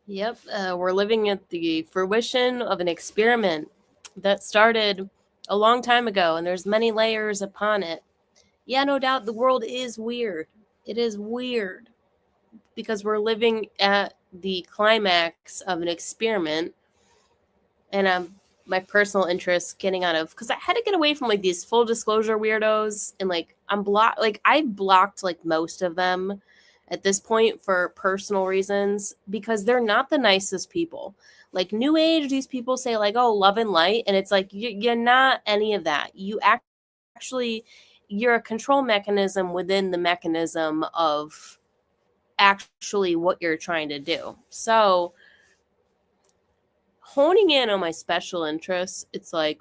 Yep, we're living at the fruition of an experiment that started a long time ago, and there's many layers upon it. Yeah, no doubt the world is weird. It is weird because we're living at the climax of an experiment, and my personal interest getting out of because I had to get away from like these full disclosure weirdos, and like I've blocked like most of them at this point for personal reasons because they're not the nicest people. Like new age, these people say like, oh, love and light, and it's like you're not any of that. You actually, you're a control mechanism within the mechanism of actually what you're trying to do. So honing in on my special interests, it's like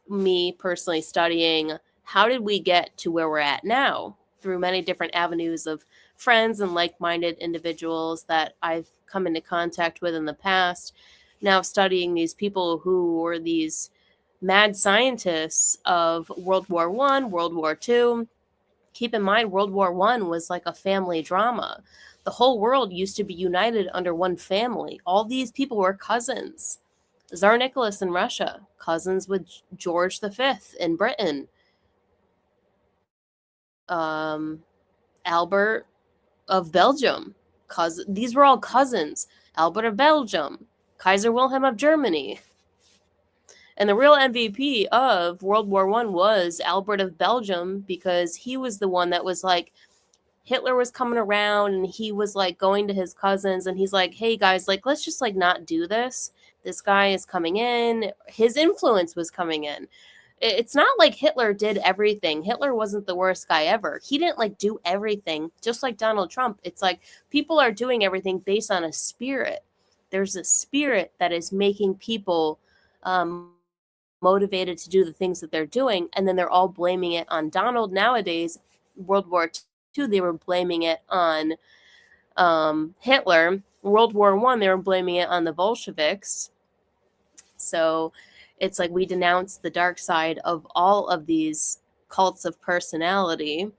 me personally studying how did we get to where we're at now through many different avenues of friends and like-minded individuals that I've come into contact with in the past. Now studying these people who were these mad scientists of World War One, World War Two. Keep in mind, World War One was like a family drama. The whole world used to be united under one family. All these people were cousins. Tsar Nicholas in Russia, cousins with George V in Britain, Albert of Belgium. These were all cousins. Albert of Belgium, Kaiser Wilhelm of Germany. And the real MVP of World War One was Albert of Belgium because he was the one that was like, Hitler was coming around and he was like going to his cousins and he's like, hey guys, like, let's just like not do this. This guy is coming in. His influence was coming in. It's not like Hitler did everything. Hitler wasn't the worst guy ever. He didn't like do everything, just like Donald Trump. It's like people are doing everything based on a spirit. There's a spirit that is making people motivated to do the things that they're doing. And then they're all blaming it on Donald nowadays. World War II, they were blaming it on Hitler. World War One, they were blaming it on the Bolsheviks. So it's like we denounce the dark side of all of these cults of personality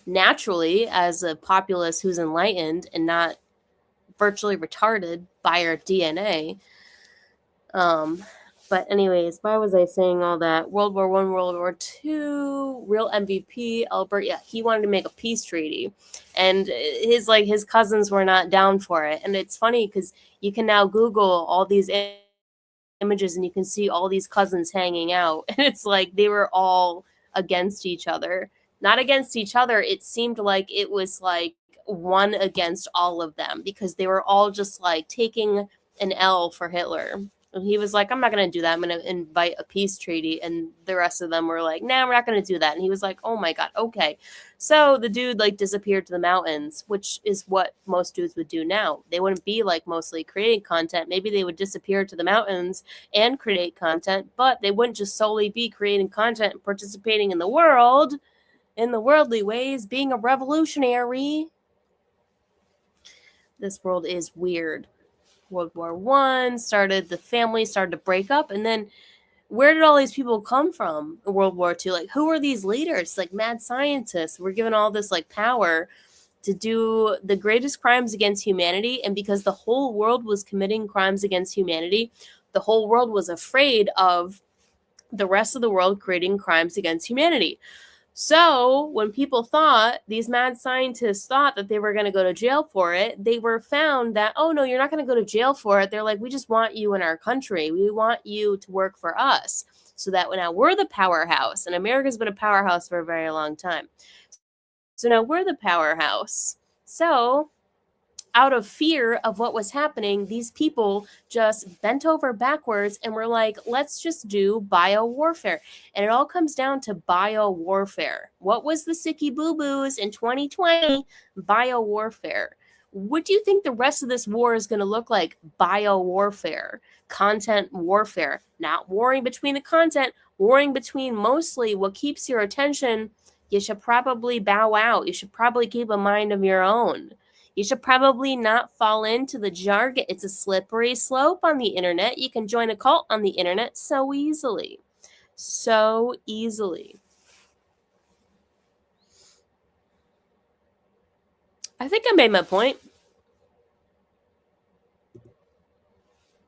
naturally as a populace who's enlightened and not virtually retarded by our DNA. But anyways, why was I saying all that? World War One, World War Two, real MVP, Albert. Yeah, he wanted to make a peace treaty, and his cousins were not down for it. And it's funny because you can now Google all these images and you can see all these cousins hanging out, and it's like they were all against each other. Not against each other. It seemed like it was like one against all of them because they were all just like taking an L for Hitler. And he was like, I'm not going to do that. I'm going to invite a peace treaty. And the rest of them were like, nah, we're not going to do that. And he was like, oh my God, okay. So the dude like disappeared to the mountains, which is what most dudes would do now. They wouldn't be like mostly creating content. Maybe they would disappear to the mountains and create content, but they wouldn't just solely be creating content and participating in the world in the worldly ways, being a revolutionary. This world is weird. World War One started, the family started to break up, and then where did all these people come from in World War II? Like, who are these leaders? Like mad scientists. We're given all this like power to do the greatest crimes against humanity, and because the whole world was committing crimes against humanity, the whole world was afraid of the rest of the world creating crimes against humanity. So when people thought, these mad scientists thought that they were going to go to jail for it, they were found that, oh no, you're not going to go to jail for it. They're like, we just want you in our country. We want you to work for us so that now we're the powerhouse. And America's been a powerhouse for a very long time. So now we're the powerhouse. So out of fear of what was happening, these people just bent over backwards and were like, let's just do bio warfare. And it all comes down to bio warfare. What was the sicky boo boos in 2020? Bio warfare. What do you think the rest of this war is going to look like? Bio warfare, content warfare, not warring between the content, warring between mostly what keeps your attention. You should probably bow out. You should probably keep a mind of your own. You should probably not fall into the jargon. It's a slippery slope on the internet. You can join a cult on the internet so easily. So easily. I think I made my point.